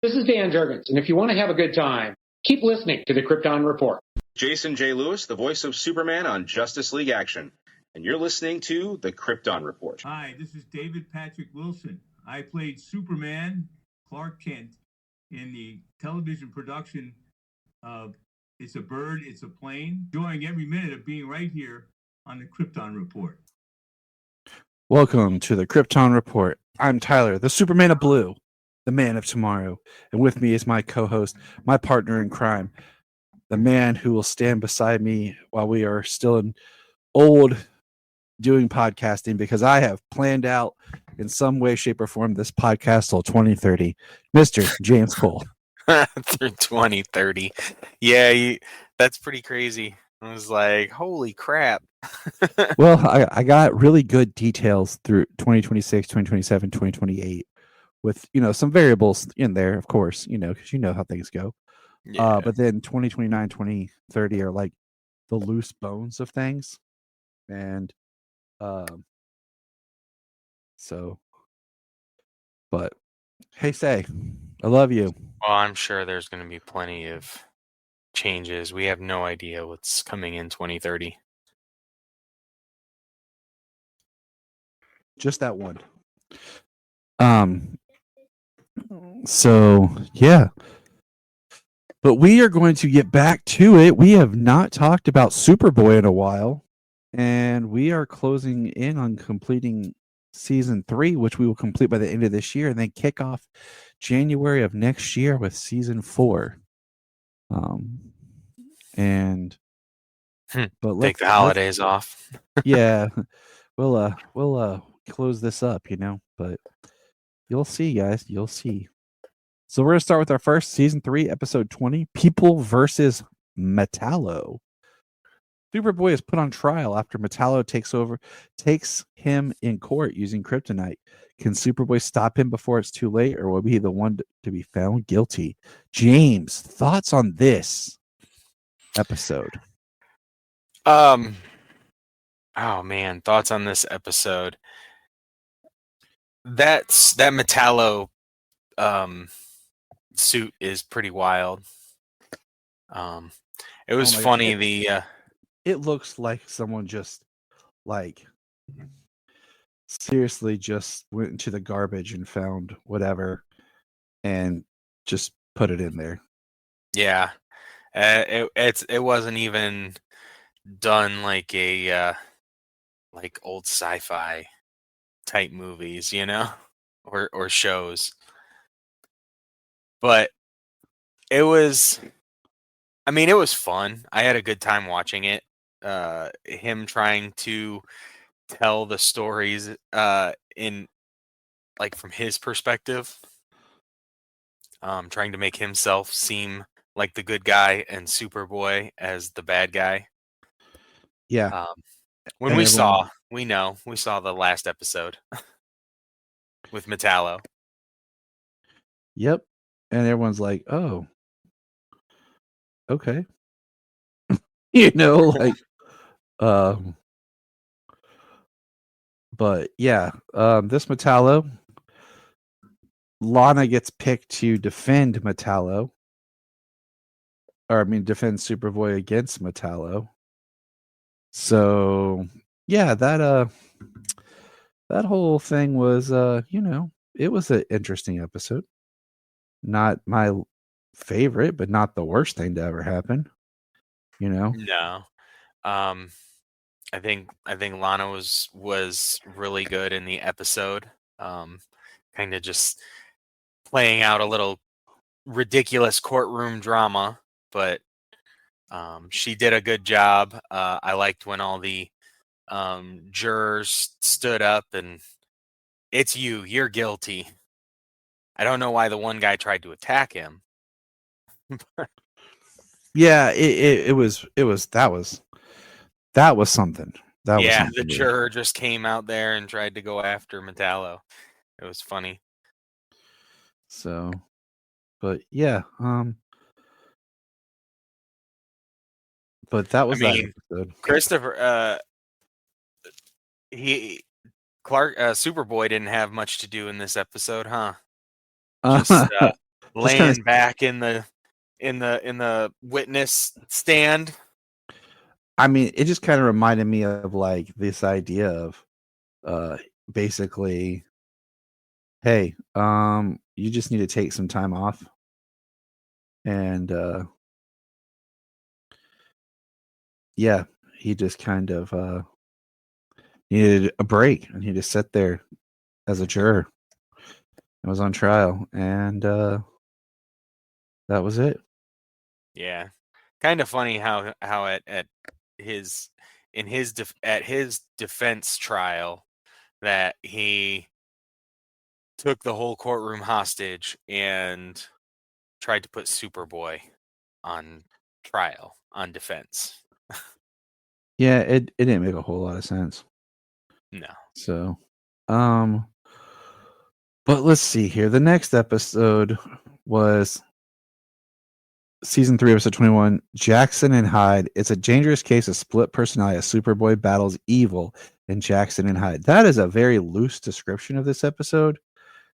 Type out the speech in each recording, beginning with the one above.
This is Dan Jurgens, and if you want to have a good time, keep listening to the Krypton Report. Jason J. Lewis, the voice of Superman on Justice League Action, and you're listening to the Krypton Report. Hi, this is David Patrick Wilson. I played Superman, Clark Kent, in the television production of It's a Bird, It's a Plane, enjoying every minute of being right here on the Krypton Report. Welcome to the Krypton Report. I'm Tyler, the Superman of Blue, the man of tomorrow. And with me is my co-host, my partner in crime, the man who will stand beside me while we are still in old doing podcasting, because I have planned out in some way, shape, or form this podcast till 2030. Mr. James Cole. Through 2030. Yeah, that's pretty crazy. I was like, holy crap. Well, I got really good details through 2026, 2027, 2028 with, some variables in there, of course, because you know how things go. Yeah. But then 2029, 2030 are like the loose bones of things. And but hey, I love you. Well, I'm sure there's going to be plenty of changes. We have no idea what's coming in 2030. Just that one. So yeah. But we are going to get back to it. We have not talked about Superboy in a while, and we are closing in on completing season 3, which we will complete by the end of this year, and then kick off January of next year with season 4. But take the holidays off. Yeah, we'll close this up, but you'll see, guys. You'll see. So we're going to start with our first season 3, episode 20, People versus Metallo. Superboy is put on trial after Metallo takes him in court using kryptonite. Can Superboy stop him before it's too late, or will he be the one to be found guilty? James, thoughts on this episode? Oh man, thoughts on this episode. That Metallo suit is pretty wild. It was funny. It looks like someone just seriously just went into the garbage and found whatever and just put it in there. Yeah, it wasn't even done like a like old sci-fi type movies, or shows. But it was fun. I had a good time watching it. Him trying to tell the stories in from his perspective, trying to make himself seem like the good guy and Superboy as the bad guy. Yeah. When we saw the last episode with Metallo. Yep. And everyone's like, oh, okay. But yeah, this Metallo, Lana gets picked to defend Metallo. Defend Superboy against Metallo. So yeah, that whole thing was it was an interesting episode. Not my favorite, but not the worst thing to ever happen. No. I think Lana was really good in the episode. Kind of just playing out a little ridiculous courtroom drama, but she did a good job. I liked when all the jurors stood up and it's you're guilty. I don't know why the one guy tried to attack him. Yeah, it was something. The juror just came out there and tried to go after Metallo. It was funny. So, but yeah, but that was that episode. Christopher, Superboy didn't have much to do in this episode, huh? laying back in the witness stand. I mean, it just kind of reminded me of like this idea of basically, hey, you just need to take some time off. And yeah, he just kind of needed a break, and he just sat there as a juror and was on trial, and that was it. Yeah, kind of funny how at his defense trial that he took the whole courtroom hostage and tried to put Superboy on trial on defense. Yeah, it didn't make a whole lot of sense. No. So, but let's see here. The next episode was season 3, episode 21, Jackson and Hyde. It's a dangerous case of split personality as Superboy battles evil in Jackson and Hyde. That is a very loose description of this episode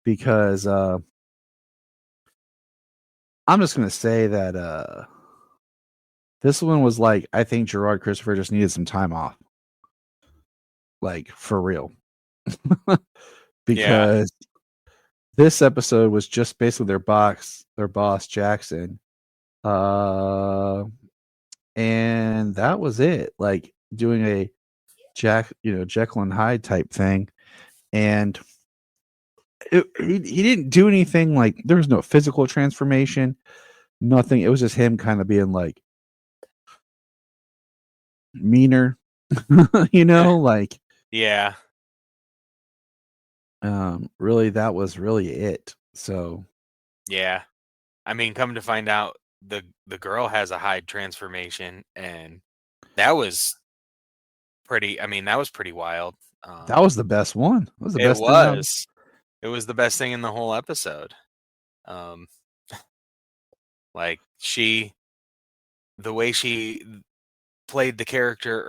because I'm just going to say that this one was like, I think Gerard Christopher just needed some time off. Like, for real. Because this episode was just basically their boss Jackson. And that was it. Like doing a Jekyll and Hyde type thing. And he didn't do anything, like there was no physical transformation, nothing. It was just him kind of being like meaner, like yeah. Really, that was really it. So yeah, I mean, come to find out, the girl has a Hyde transformation, and that was pretty. I mean, that was pretty wild. That was the best one. That was the best thing. It was the best thing in the whole episode. Like the way she played the character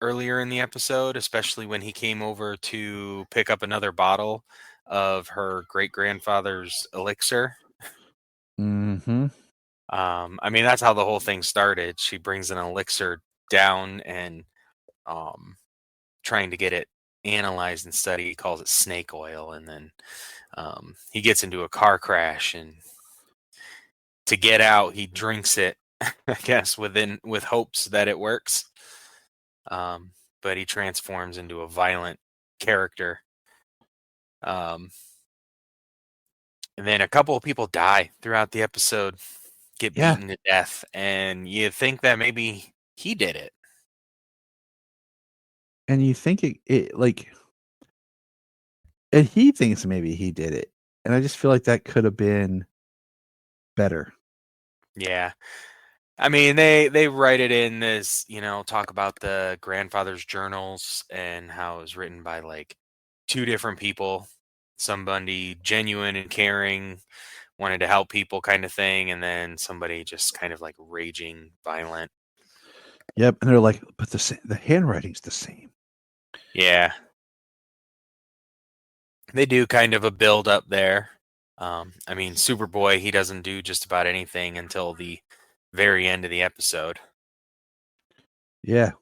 earlier in the episode, especially when he came over to pick up another bottle of her great-grandfather's elixir. Mm-hmm. I mean, that's how the whole thing started. She brings an elixir down and trying to get it analyzed and studied. He calls it snake oil, and then he gets into a car crash, and to get out, he drinks it, I guess, with hopes that it works. But he transforms into a violent character. And then a couple of people die throughout the episode, get beaten to death, and you think that maybe he did it. And you think it like, and he thinks maybe he did it. And I just feel like that could have been better. Yeah. I mean, they write it in as, talk about the grandfather's journals and how it was written by like two different people, somebody genuine and caring, wanted to help people kind of thing, and then somebody just kind of like raging violent. Yep. And they're like, but the handwriting's the same. Yeah. They do kind of a build up there. I mean, Superboy, he doesn't do just about anything until the very end of the episode. Yeah.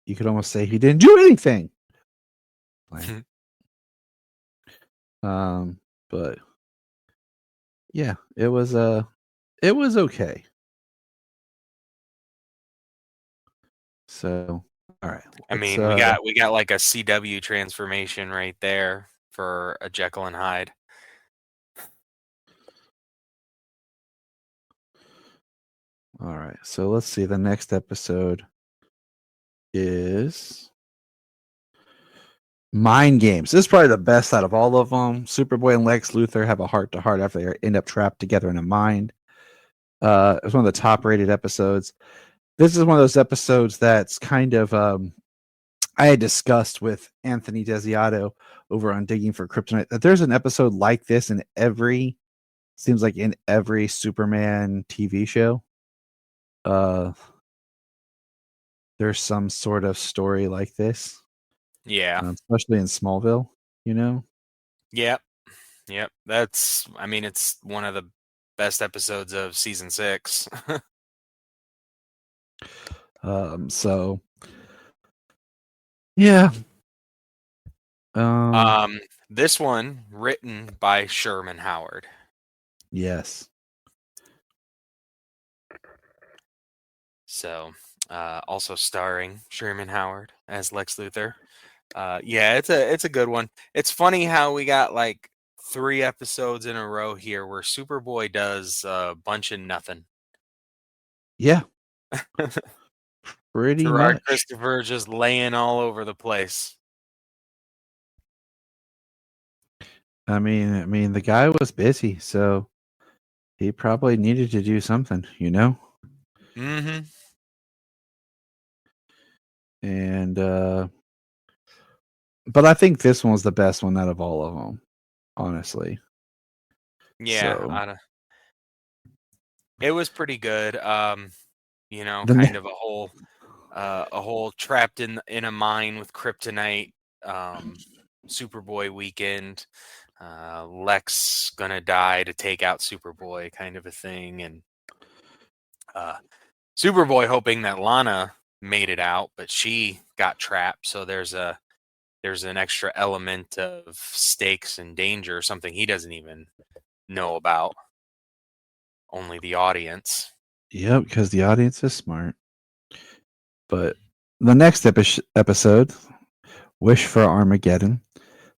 You could almost say he didn't do anything. Like, but yeah, it was okay. So, all right. I mean, we got like a CW transformation right there for a Jekyll and Hyde. All right. So let's see. The next episode is Mind Games. This is probably the best out of all of them. Superboy and Lex Luthor have a heart-to-heart after they end up trapped together in a mind. It's one of the top-rated episodes. This is one of those episodes that's kind of I had discussed with Anthony Desiato over on Digging for Kryptonite that there's an episode like this in every Superman TV show. There's some sort of story like this. Yeah. Especially in Smallville, Yep. That's, I mean, it's one of the best episodes of season 6. So yeah. This one written by Sherman Howard. Yes. So, also starring Sherman Howard as Lex Luthor. Yeah, it's a good one. It's funny how we got like 3 episodes in a row here where Superboy does a bunch of nothing. Yeah. Pretty Gerard much. Christopher just laying all over the place. I mean, the guy was busy, so he probably needed to do something, you know? Mm-hmm. And but I think this one was the best one out of all of them, honestly. Yeah, So it was pretty good. You know, the kind ne- of a whole trapped in a mine with kryptonite. Superboy weekend. Lex gonna die to take out Superboy, kind of a thing, and Superboy hoping that Lana made it out, but she got trapped. So there's an extra element of stakes and danger, something he doesn't even know about. Only the audience. yeah, because the audience is smart. But the next episode, Wish for Armageddon,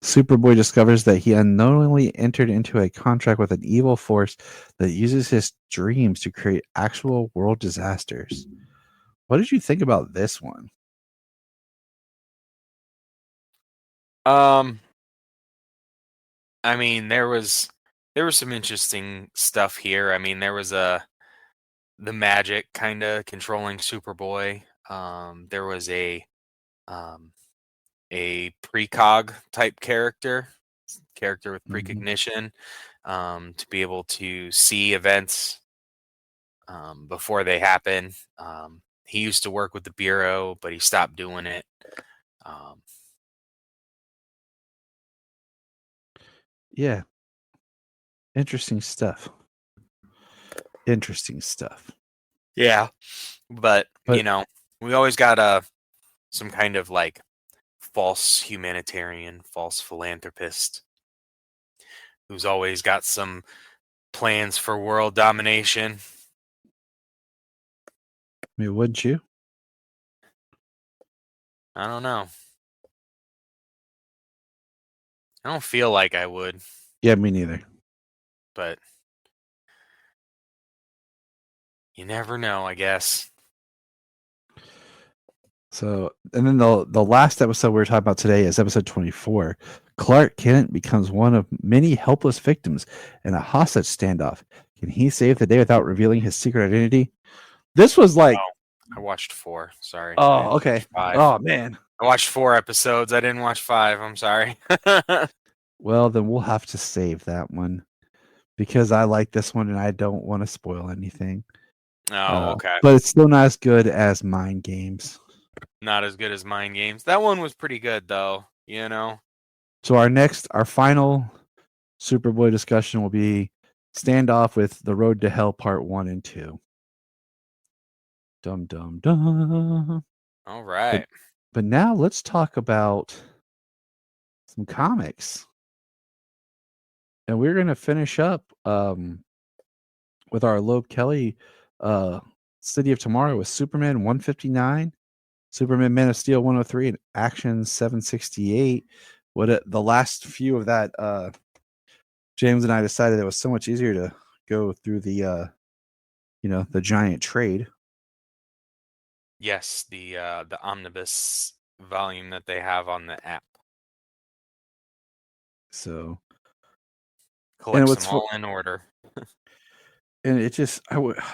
Superboy discovers that he unknowingly entered into a contract with an evil force that uses his dreams to create actual world disasters. What did you think about this one? I mean, there was some interesting stuff here. I mean, there was the magic kind of controlling Superboy. There was um, a precog type character with precognition, to be able to see events before they happen. He used to work with the Bureau, but he stopped doing it. Yeah. Interesting stuff. Yeah, but But you know, we always got some kind of like false humanitarian, false philanthropist who's always got some plans for world domination. I mean, wouldn't you? I don't know. I don't feel like I would, Yeah, me neither. but you never know, I guess. So, and then the last episode we're talking about today is episode 24. Clark Kent becomes one of many helpless victims in a hostage standoff. Can he save the day without revealing his secret identity? This was like, I watched 4. Sorry. I oh, didn't okay. watch 5. Oh, man. I watched 4 episodes. I didn't watch 5. I'm sorry. Well, then we'll have to save that one because I like this one and I don't want to spoil anything. Oh, okay. But it's still not as good as Mind Games. Not as good as Mind Games. That one was pretty good, though. You know. So our final Superboy discussion will be Standoff with The Road to Hell Part 1 and 2. Dum dum dum. All right. But now let's talk about some comics. And we're going to finish up with our Loeb Kelly City of Tomorrow with Superman 159, Superman Man of Steel 103, and Action 768. The last few of that, James and I decided it was so much easier to go through the the giant trade. Yes, the omnibus volume that they have on the app So collects them all in order. And it just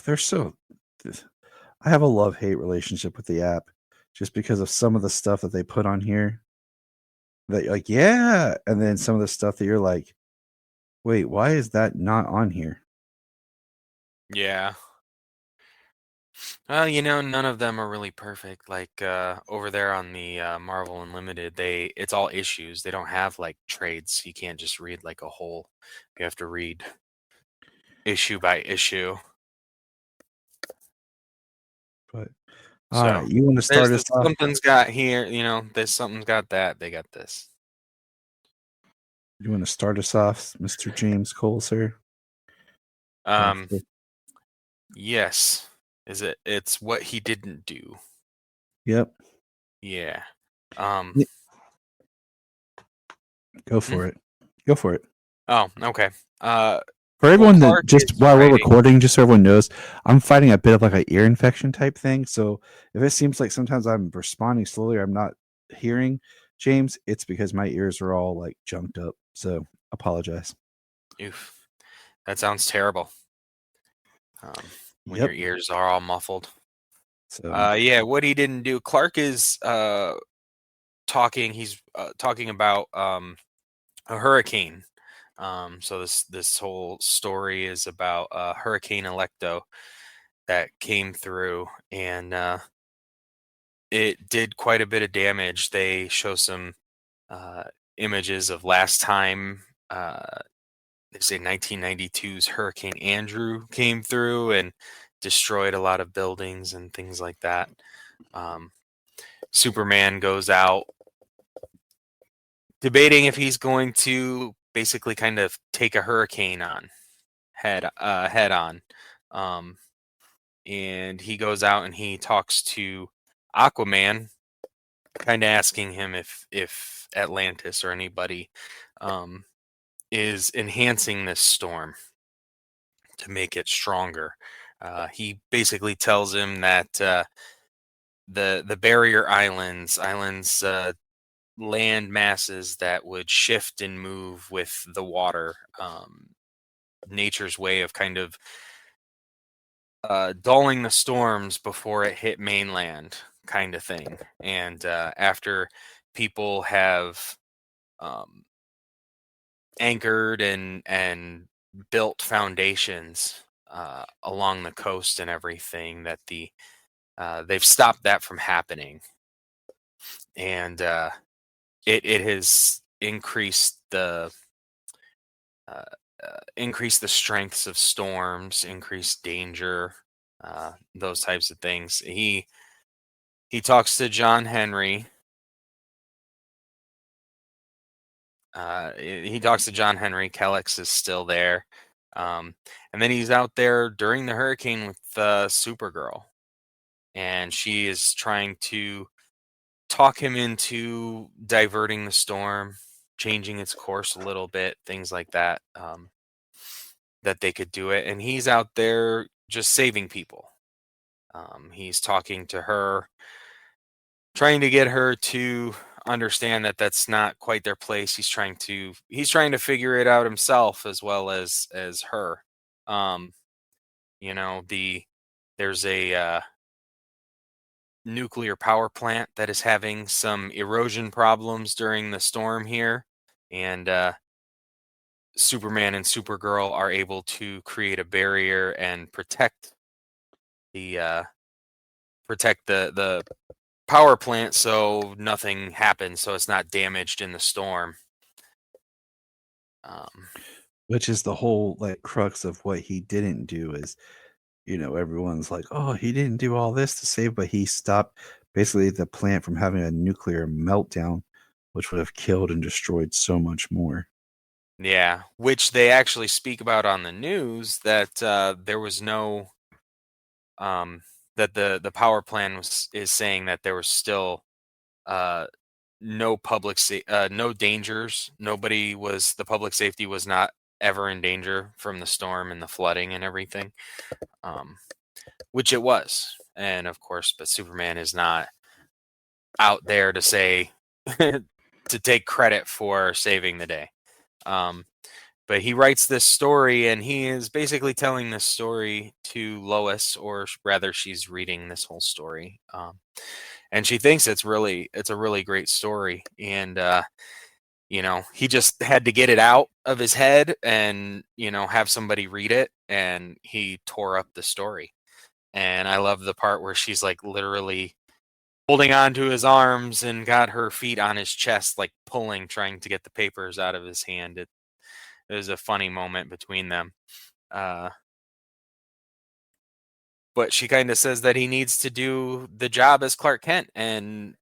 they're so I have a love-hate relationship with the app just because of some of the stuff that they put on here that you're like, yeah, and then some of the stuff that you're like, wait, why is that not on here? Yeah. Well, you know, none of them are really perfect. Like over there on the Marvel Unlimited, it's all issues. They don't have like trades. You can't just read like a whole. You have to read issue by issue. But So all right, you want to start us off? something's got here, there's something's got that. They got this. You want to start us off, Mr. James Cole, sir? Yes. It's what he didn't do. Yep. Yeah. Go for it. Go for it. Oh, okay. For everyone that Clark just is while we're writing- recording, just so everyone knows, I'm fighting a bit of like an ear infection type thing. So if it seems like sometimes I'm responding slowly, or I'm not hearing James, it's because my ears are all like junked up. So apologize. Oof. That sounds terrible. When Yep. your ears are all muffled. So yeah, what he didn't do. Clark is talking. He's talking about a hurricane. So this whole story is about Hurricane Electo that came through, and it did quite a bit of damage. They show some images of last time. They say 1992's Hurricane Andrew came through and destroyed a lot of buildings and things like that. Superman goes out debating if he's going to basically kind of take a hurricane on head on. And he goes out and he talks to Aquaman, kind of asking him if Atlantis or anybody is enhancing this storm to make it stronger. He basically tells him that the barrier islands land masses that would shift and move with the water, nature's way of kind of dulling the storms before it hit mainland, kind of thing. And after people have anchored and built foundations along the coast and everything, that they've stopped that from happening, and it has increased the strengths of storms, increased danger, those types of things. He talks to John Henry. He talks to John Henry. Kellex is still there. And then he's out there during the hurricane with Supergirl. And she is trying to talk him into diverting the storm, changing its course a little bit, things like that, that they could do it. And he's out there just saving people. He's talking to her, trying to get her to understand that that's not quite their place. He's trying to figure it out himself as well as her. There's a nuclear power plant that is having some erosion problems during the storm here, and Superman and Supergirl are able to create a barrier and protect the power plant so nothing happens, so it's not damaged in the storm. Which is the whole like crux of what he didn't do is, everyone's like, oh, he didn't do all this to save, but he stopped basically the plant from having a nuclear meltdown, which would have killed and destroyed so much more. Yeah, which they actually speak about on the news, that there was no that the power plant is saying that there was still no no dangers. The public safety was not ever in danger from the storm and the flooding and everything, which it was. And of course, but Superman is not out there to say to take credit for saving the day. But he writes this story, and he is basically telling this story to Lois, or rather, she's reading this whole story, and she thinks it's a really great story. And he just had to get it out of his head, and have somebody read it, and he tore up the story. And I love the part where she's like literally holding on to his arms and got her feet on his chest, like pulling, trying to get the papers out of his hand. It was a funny moment between them. But she kind of says that he needs to do the job as Clark Kent and,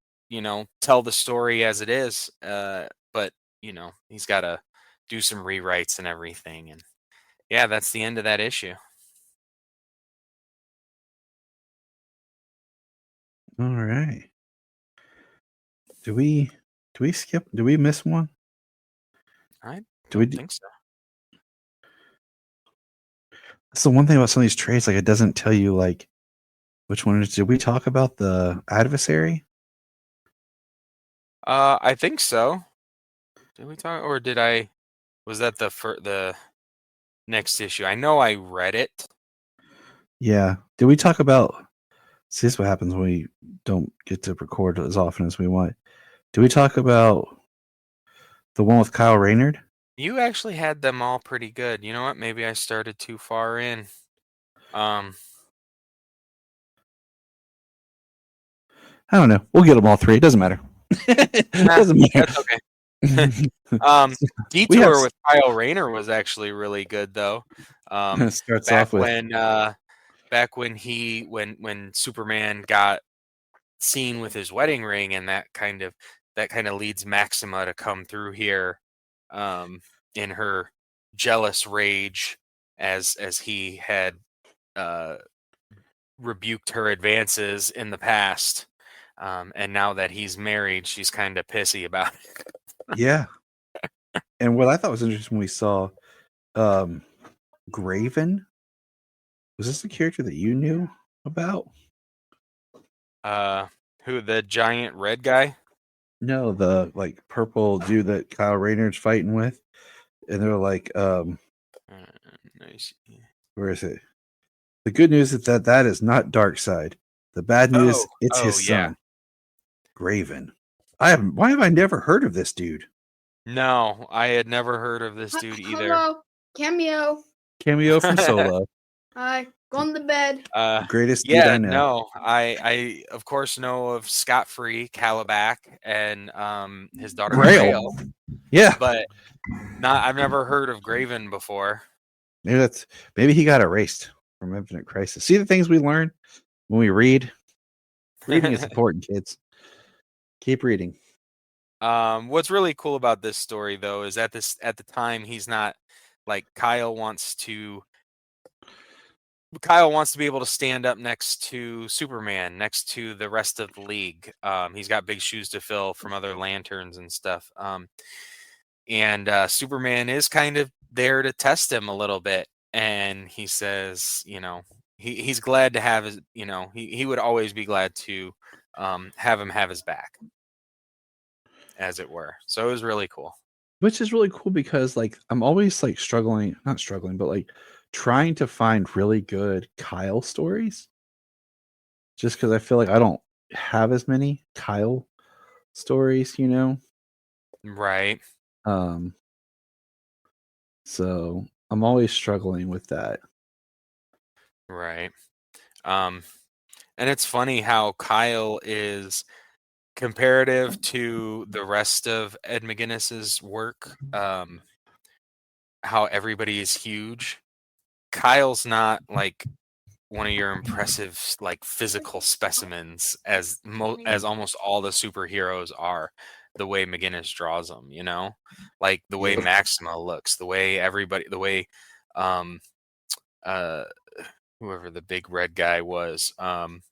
tell the story as it is. But, he's got to do some rewrites and everything. And yeah, that's the end of that issue. All right. Do we skip? Do we miss one? I Do we don't think so. That's the one thing about some of these trades, like it doesn't tell you like which one it is. Did we talk about the adversary? I think so. Did we talk, or did I? Was that the next issue? I know I read it. Yeah. Did we talk about? See, this is what happens when we don't get to record as often as we want. Did we talk about the one with Kyle Raynard? You actually had them all pretty good. You know what? Maybe I started too far in. I don't know. We'll get them all three. It doesn't matter. It doesn't matter. That's okay. Detour with Kyle Rayner was actually really good, though. Starts off with back when Superman got seen with his wedding ring, and that kind of leads Maxima to come through here, in her jealous rage as he had rebuked her advances in the past. And now that he's married, she's kind of pissy about it. Yeah. And what I thought was interesting when we saw Graven. Was this the character that you knew about? Who, the giant red guy? No, the like purple dude that Kyle Raynard's fighting with. And they're like, Nice. where is it? The good news is that is not Darkseid. The bad news, it's his son. Graven. Why have I never heard of this dude? No, I had never heard of this dude either. Hello, Cameo from Solo. Hi, gone to bed. Greatest dude I know. No, I of course know of Scott Free, Calabac, and his daughter Grail. Yeah, but I've never heard of Graven before. Maybe he got erased from Infinite Crisis. See the things we learn when we read. Reading is important, kids. Keep reading. What's really cool about this story, though, is at the time he's not like Kyle wants to be able to stand up next to Superman, next to the rest of the league. He's got big shoes to fill from other Lanterns and stuff. And Superman is kind of there to test him a little bit. And he says, he's glad to have his, he would always be glad to have him have his back, as it were. So it was really cool. Which is really cool because like I'm always like not struggling, but like trying to find really good Kyle stories. Just because I feel like I don't have as many Kyle stories, Right. So I'm always struggling with that. Right. And it's funny how Kyle is comparative to the rest of Ed McGuinness's work, how everybody is huge. Kyle's not like one of your impressive like physical specimens as almost all the superheroes are. The way McGuinness draws them, like the way Maxima looks, the way whoever the big red guy was, and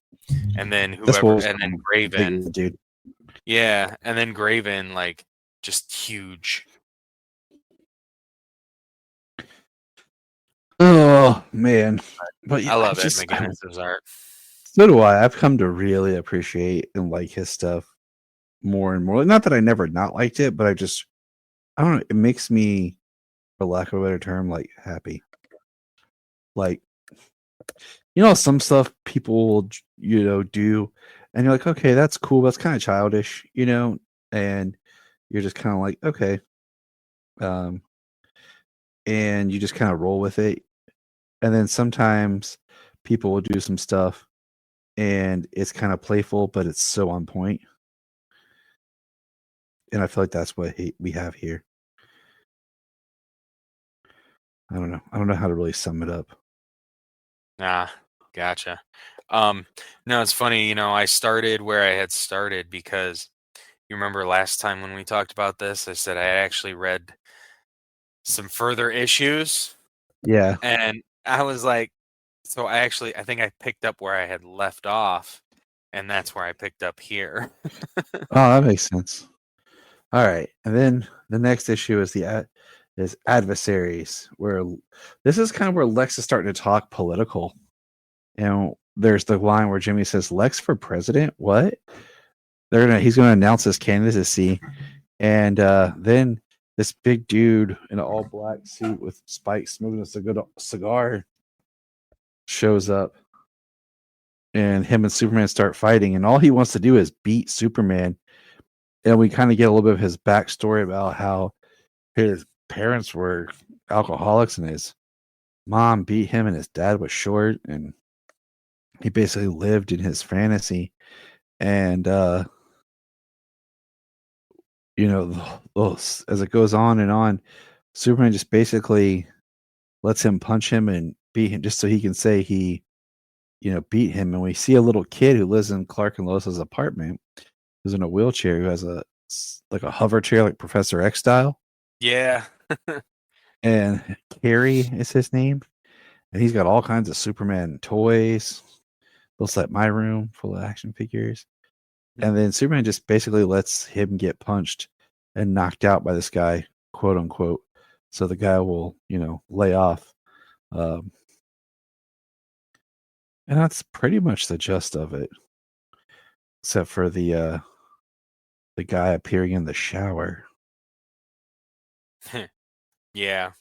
then Graven, dude. Yeah, and then Graven, like, just huge. Oh man, but I love it, McGuinness's art. So do I. I've come to really appreciate and like his stuff more and more. Not that I never not liked it, but I don't know. It makes me, for lack of a better term, like happy. Like, some stuff people will, do, and you're like, okay, that's cool. That's kind of childish, and you're just kind of like, okay, and you just kind of roll with it. And then sometimes people will do some stuff, and it's kind of playful, but it's so on point. And I feel like that's what we have here. I don't know. I don't know how to really sum it up. Gotcha. No, it's funny, I started where I had started because you remember last time when we talked about this, I said I actually read some further issues, Yeah. and I was like, so I think I picked up where I had left off, and that's where I picked up here. Oh, that makes sense. All right, and then the next issue is is adversaries, where this is kind of where Lex is starting to talk political. There's the line where Jimmy says, "Lex for president? What?" He's gonna announce his candidacy, and then this big dude in an all black suit with spikes smoking a cigar shows up, and him and Superman start fighting, and all he wants to do is beat Superman. And we kind of get a little bit of his backstory about how his parents were alcoholics and his mom beat him and his dad was short, and he basically lived in his fantasy. And as it goes on and on, Superman just basically lets him punch him and beat him just so he can say he beat him. And we see a little kid who lives in Clark and Lois's apartment, who's in a wheelchair, who has like a hover chair, like Professor X style. Yeah. And Carrie is his name. And he's got all kinds of Superman toys. Looks like my room full of action figures. And then Superman just basically lets him get punched and knocked out by this guy, quote unquote. So the guy will, lay off. And that's pretty much the gist of it. Except for the guy appearing in the shower. Yeah.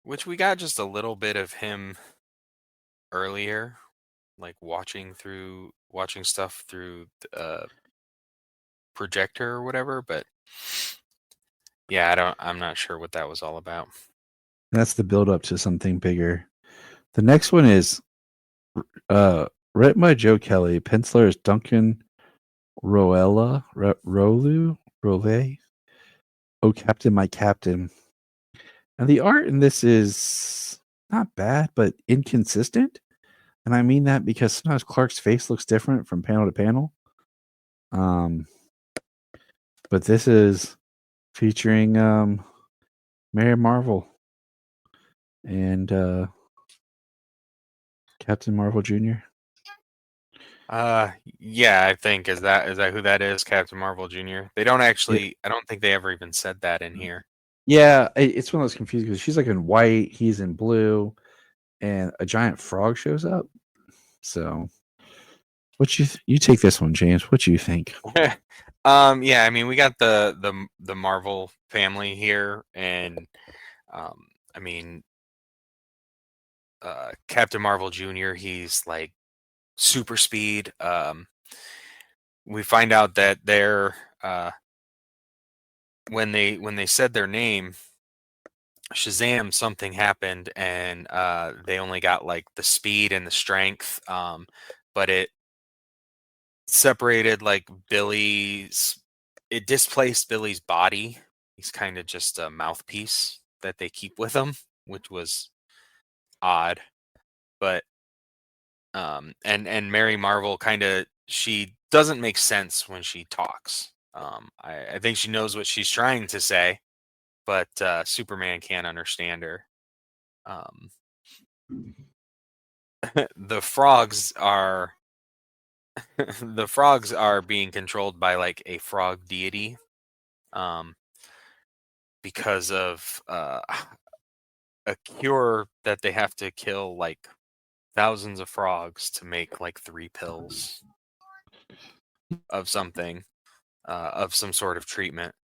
Which we got just a little bit of him earlier, like watching stuff through the projector or whatever, but yeah, I'm not sure what that was all about. That's the build up to something bigger. The next one is written by Joe Kelly. Penciler is Duncan Role. Oh, Captain, my Captain. And the art in this is not bad, but inconsistent. And I mean that because sometimes Clark's face looks different from panel to panel. But this is featuring Mary Marvel and Captain Marvel Jr. Yeah, I think is that who that is, Captain Marvel Jr. They don't actually. Yeah. I don't think they ever even said that in here. Yeah, it's one of those confusing because she's like in white, he's in blue, and a giant frog shows up. So, you take this one, James? What do you think? Yeah, I mean, we got the Marvel family here, and I mean, Captain Marvel Jr. He's like super speed. We find out that they're when they said their name, Shazam, something happened, and they only got like the speed and the strength, but it separated like it displaced Billy's body. He's kind of just a mouthpiece that they keep with them, which was odd. But and Mary Marvel she doesn't make sense when she talks. I think she knows what she's trying to say, but Superman can't understand her. The frogs are being controlled by like a frog deity, because of a cure that they have to kill like thousands of frogs to make like 3 pills of something, of some sort of treatment.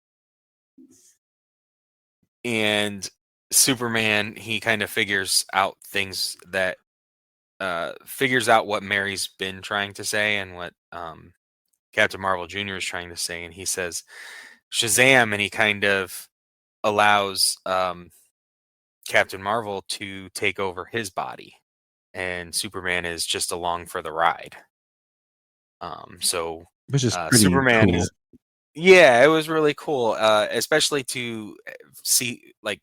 And Superman, he kind of figures out what Mary's been trying to say and what Captain Marvel Jr. is trying to say, and he says Shazam, and he kind of allows Captain Marvel to take over his body, and Superman is just along for the ride. Which is pretty Superman cool. Yeah, it was really cool, especially to see like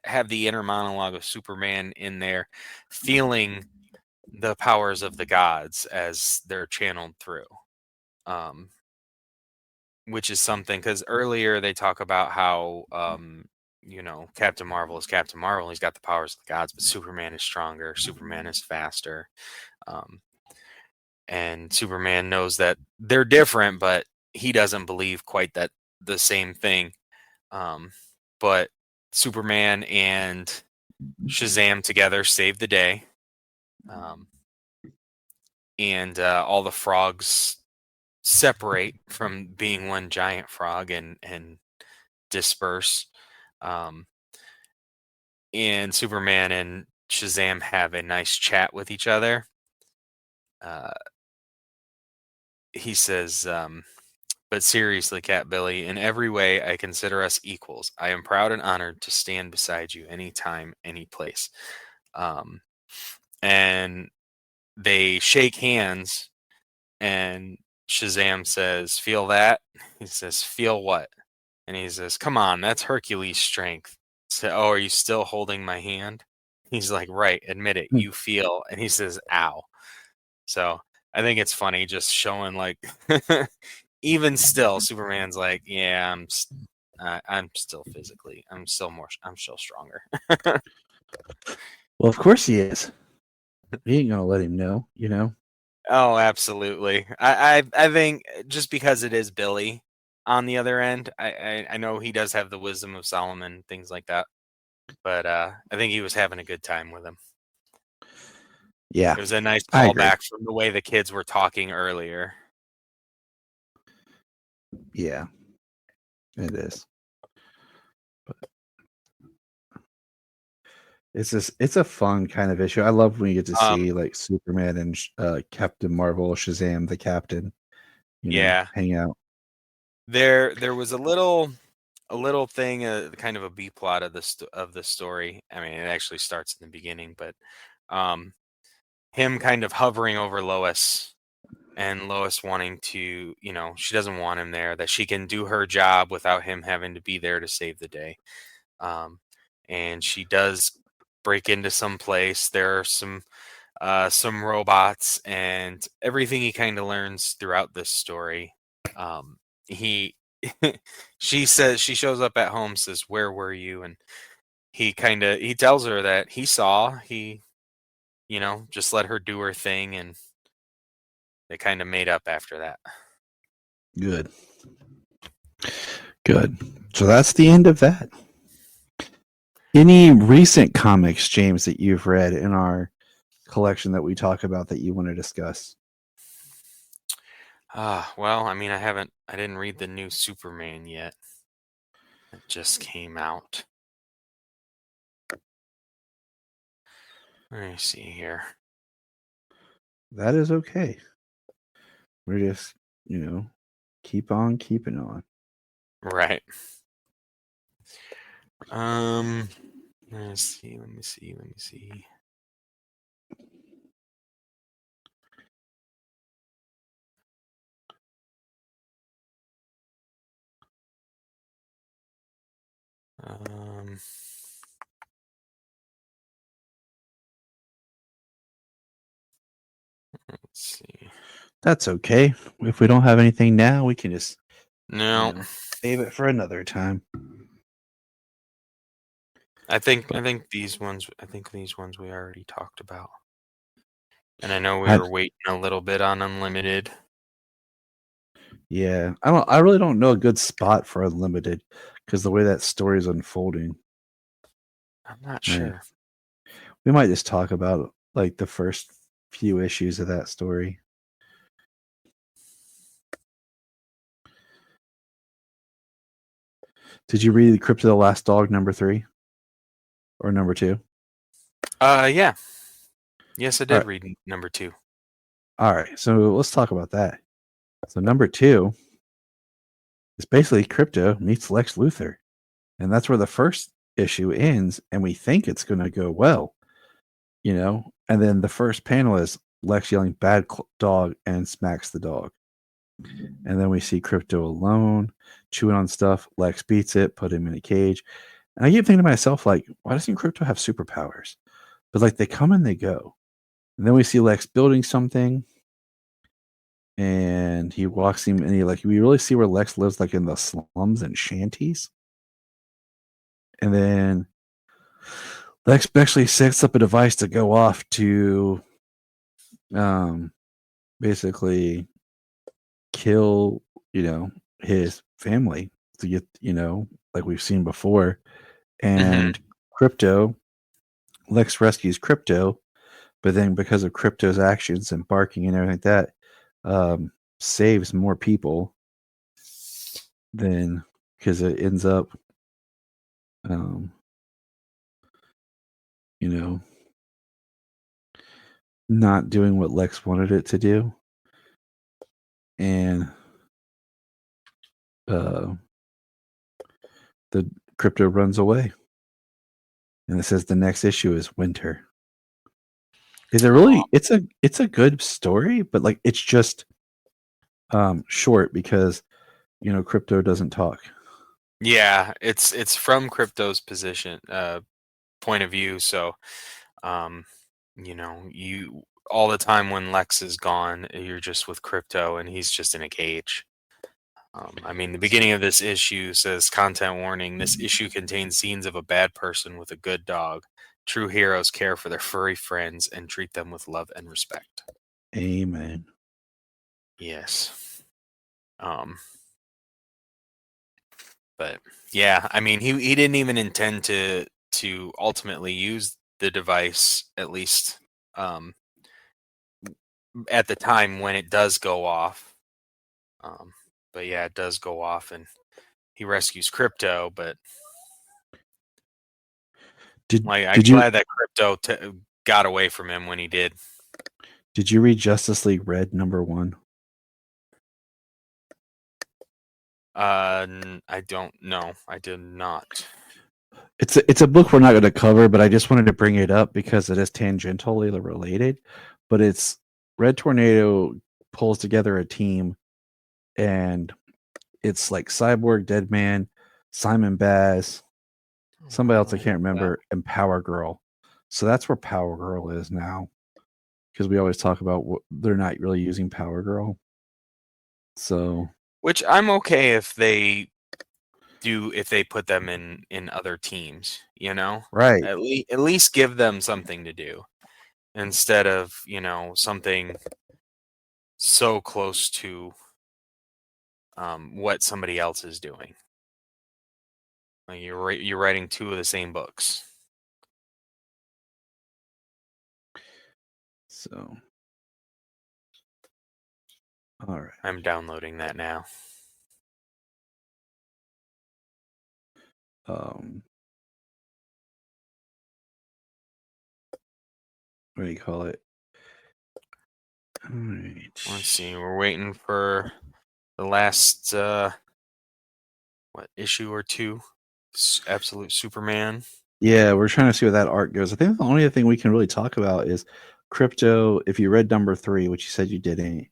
have the inner monologue of Superman in there, feeling the powers of the gods as they're channeled through. Which is something, because earlier they talk about how Captain Marvel is Captain Marvel. He's got the powers of the gods, but Superman is stronger. Superman is faster. And Superman knows that they're different, but he doesn't believe quite that the same thing. But Superman and Shazam together save the day. And all the frogs separate from being one giant frog and disperse. And Superman and Shazam have a nice chat with each other. He says, but seriously, Cat Billy, in every way I consider us equals. I am proud and honored to stand beside you anytime, any place. And they shake hands, and Shazam says, feel that? He says, feel what? And he says, come on, that's Hercules' strength. So, oh, are you still holding my hand? He's like, right, admit it, you feel. And he says, ow. So I think it's funny just showing, like, even still, Superman's like, yeah, I'm still physically, I'm still stronger. Well, of course he is. He ain't gonna let him know, Oh, absolutely. I think just because it is Billy on the other end, I know he does have the wisdom of Solomon, things like that. But I think he was having a good time with him. Yeah. It was a nice I agree. callback from the way the kids were talking earlier. Yeah, it is. But it's a fun kind of issue. I love when you get to see like Superman and Captain Marvel, Shazam, the Captain, hang out. There was a little thing, kind of a B plot of the story. I mean, it actually starts in the beginning, but him kind of hovering over Lois, and Lois wanting to, she doesn't want him there, that she can do her job without him having to be there to save the day. And she does break into some place. There are some robots, and everything he kind of learns throughout this story. She shows up at home, says, where were you? And he tells her that he saw, just let her do her thing, and they kind of made up after that. Good. So that's the end of that. Any recent comics, James, that you've read in our collection that we talk about that you want to discuss? Well, I mean, I didn't read the new Superman yet. It just came out. Let me see here. That is okay. We're just, keep on keeping on. Right. Let me see. Let's see. That's okay. If we don't have anything now, we can just save it for another time. I think these ones we already talked about. And I know we were waiting a little bit on Unlimited. Yeah, I really don't know a good spot for Unlimited because the way that story is unfolding. I'm not sure. We might just talk about like the first few issues of that story. Did you read Crypt of the Last Dog #3 or #2? Yeah. Yes, I did read #2. All right, so let's talk about that. So #2 is basically Krypto meets Lex Luthor, and that's where the first issue ends, and we think it's going to go well, and then the first panel is Lex yelling "bad dog" and smacks the dog, and then we see Krypto alone chewing on stuff. Lex beats it, put him in a cage, And I keep thinking to myself, like, why doesn't Crypto have superpowers? But like, they come and they go. And then we see Lex building something, and he walks him, and we really see where Lex lives, like in the slums and shanties. And then Lex actually sets up a device to go off to basically kill, his family to get, like we've seen before. And Lex rescues Crypto, but then because of Crypto's actions and barking and everything like that, saves more people than, because it ends up, not doing what Lex wanted it to do. And the Crypto runs away. And it says the next issue is winter. Is it really? It's a good story, but like it's just short because Crypto doesn't talk. Yeah, it's from Crypto's position point of view. So, you all the time when Lex is gone, you're just with Crypto, and he's just in a cage. The beginning of this issue says, content warning, this issue contains scenes of a bad person with a good dog. True heroes care for their furry friends and treat them with love and respect. Amen. Yes. But yeah, he didn't even intend to ultimately use the device, at least at the time when it does go off. But yeah, it does go off, and he rescues Crypto. But I'm glad that Crypto got away from him when he did. Did you read Justice League Red #1? I don't know. I did not. It's a book we're not going to cover, but I just wanted to bring it up because it is tangentially related. But it's Red Tornado pulls together a team, and it's like Cyborg, Deadman, Simon Baz, somebody else I can't remember, and Power Girl. So that's where Power Girl is now, because we always talk about they're not really using Power Girl. So, which I'm okay if they do, if they put them in other teams, right? At least give them something to do instead of something so close to what somebody else is doing. Like you're writing two of the same books. So, all right. I'm downloading that now. What do you call it? All right. Let's see. We're waiting for the last issue or two. Absolute Superman. Yeah, we're trying to see where that arc goes. I think the only thing we can really talk about is Crypto. If you read #3, which you said you didn't,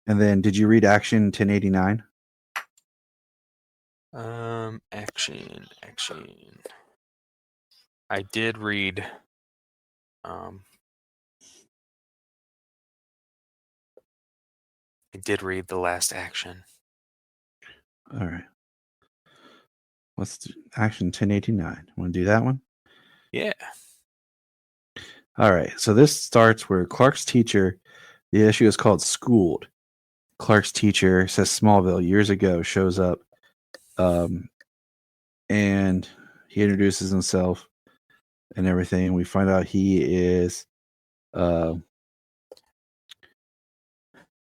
and then did you read Action 1089? Action. I did read. I did read the last Action. All right. Let's do Action 1089. Want to do that one? Yeah. All right. So this starts where Clark's teacher, the issue is called Schooled. Clark's teacher, says Smallville years ago, shows up, and he introduces himself and everything. We find out he is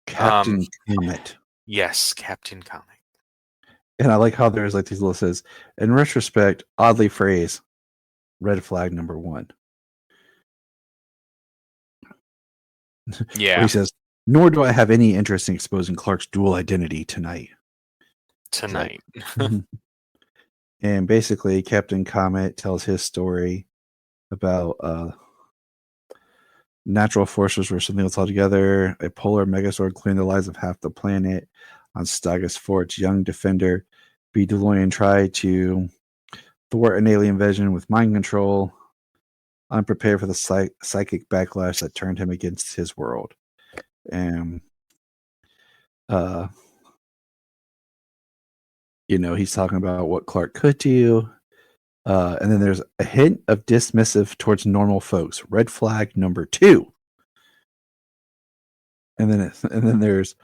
Captain Comet. Yes, Captain Comet. And I like how there's like these little says, in retrospect, oddly phrased, red flag #1. Yeah. He says, nor do I have any interest in exposing Clark's dual identity tonight. Tonight. And basically, Captain Comet tells his story about natural forces were something else altogether. A polar megazord claimed the lives of half the planet. On Stagus Fort's young defender, B. DeLorean tried to thwart an alien invasion with mind control, unprepared for the psychic backlash that turned him against his world. And, he's talking about what Clark could do. And then there's a hint of dismissive towards normal folks. Red flag number 2. And then there's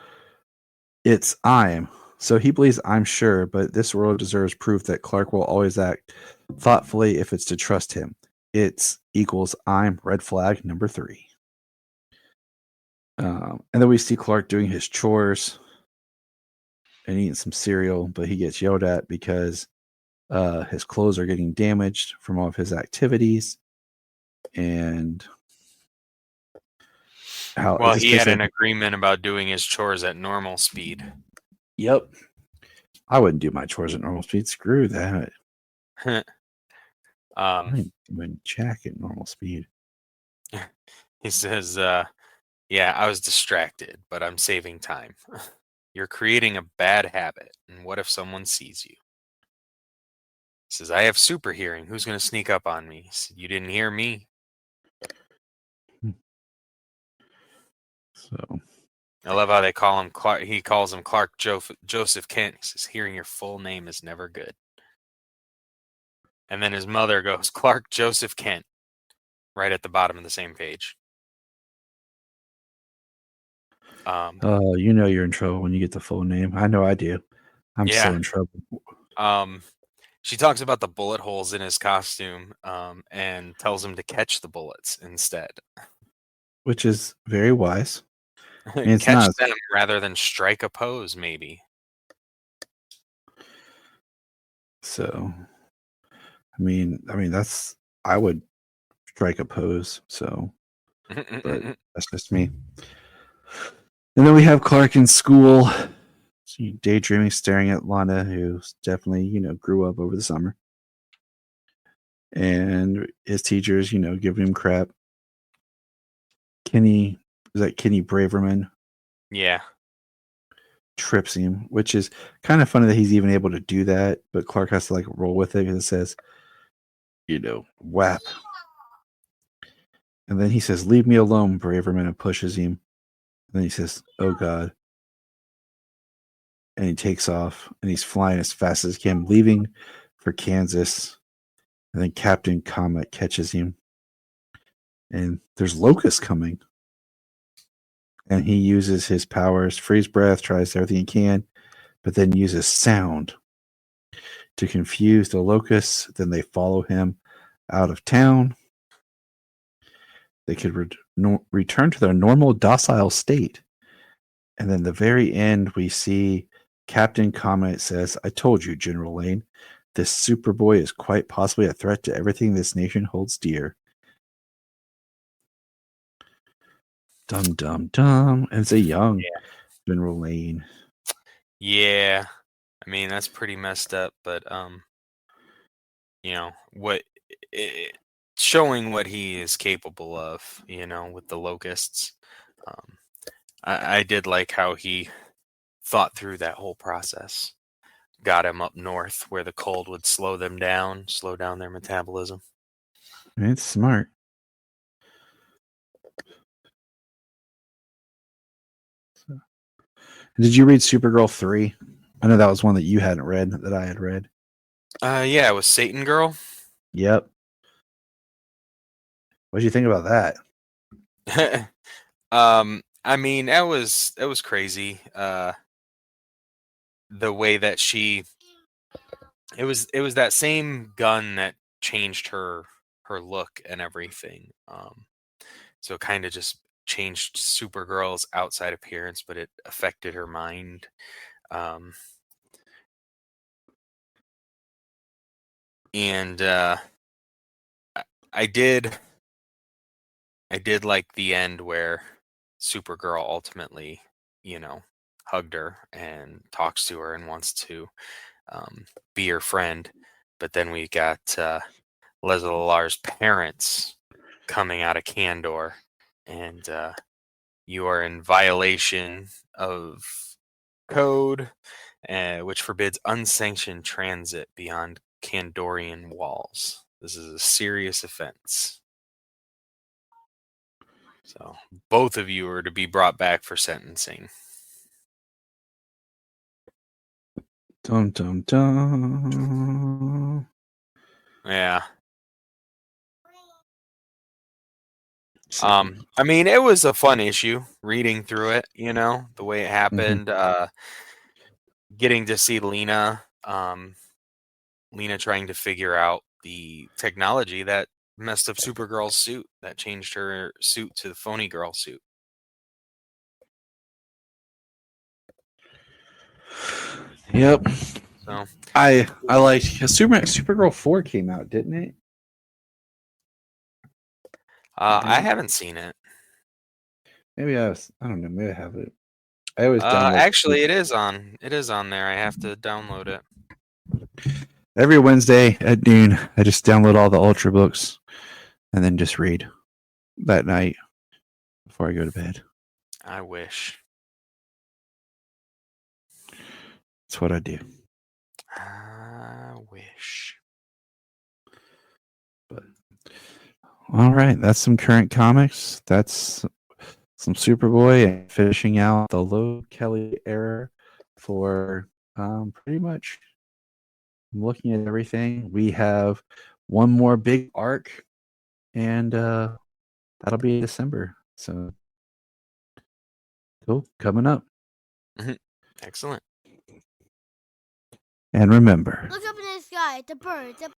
it's I'm. So he believes I'm sure, but this world deserves proof that Clark will always act thoughtfully if it's to trust him. It's equals I'm red flag number 3. And then we see Clark doing his chores and eating some cereal, but he gets yelled at because his clothes are getting damaged from all of his activities. And well, he had an agreement about doing his chores at normal speed. Yep. I wouldn't do my chores at normal speed. Screw that. I ain't doing jack at normal speed. He says, yeah, I was distracted, but I'm saving time. You're creating a bad habit, and what if someone sees you? He says, I have super hearing. Who's going to sneak up on me? He said, you didn't hear me. So I love how they call him Clark. He calls him Clark Joseph Kent. He says, hearing your full name is never good. And then his mother goes, Clark Joseph Kent, right at the bottom of the same page. you're in trouble when you get the full name. I know I do. I'm so in trouble. She talks about the bullet holes in his costume and tells him to catch the bullets instead. Which is very wise. Catch them rather than strike a pose, maybe. So, I mean, I would strike a pose. So, but that's just me. And then we have Clark in school, daydreaming, staring at Lana, who definitely, grew up over the summer. And his teachers, giving him crap. Kenny Braverman? Yeah. Trips him, which is kind of funny that he's even able to do that, but Clark has to roll with it because it says, whap. And then he says, leave me alone, Braverman, and pushes him. And then he says, oh God. And he takes off and he's flying as fast as he can, leaving for Kansas. And then Captain Comet catches him. And there's locusts coming. And he uses his powers, freeze breath, tries everything he can, but then uses sound to confuse the locusts. Then they follow him out of town. They could return to their normal docile state. And then the very end, we see Captain Comet says, I told you, General Lane, this Superboy is quite possibly a threat to everything this nation holds dear. Dum, dum, dum. And it's a young General Lane. Yeah. I mean, that's pretty messed up, but, showing what he is capable of, with the locusts. I did like how he thought through that whole process. Got him up north where the cold would slow down their metabolism. It's smart. Did you read Supergirl 3? I know that was one that you hadn't read, that I had read. Yeah, it was Satan Girl. Yep. What did you think about that? I mean, that was crazy. The way that it was that same gun that changed her look and everything. So it kind of just changed Supergirl's outside appearance, but it affected her mind. And I did like the end where Supergirl ultimately, hugged her and talks to her and wants to be her friend. But then we got Leslie Lar's parents coming out of Kandor, and you are in violation of code, which forbids unsanctioned transit beyond Kandorian walls. This is a serious offense. So both of you are to be brought back for sentencing. Dum dum dum. Yeah. I mean, it was a fun issue reading through it, the way it happened. Getting to see Lena trying to figure out the technology that messed up Supergirl's suit, that changed her suit to the phony girl suit. Yep. So I like Supergirl 4 came out, didn't it? I haven't seen it. Maybe I don't know. Maybe I have it. I always download. Actually, it is on there. I have to download it. Every Wednesday at noon. I just download all the Ultra books and then just read that night before I go to bed. I wish. That's what I do. I wish. But all right, that's some current comics. That's some Superboy and finishing out the Loeb Kelly era for pretty much looking at everything. We have one more big arc, and that'll be in December. So cool, coming up. Excellent. And remember, Look up in the sky. It's a bird. It's a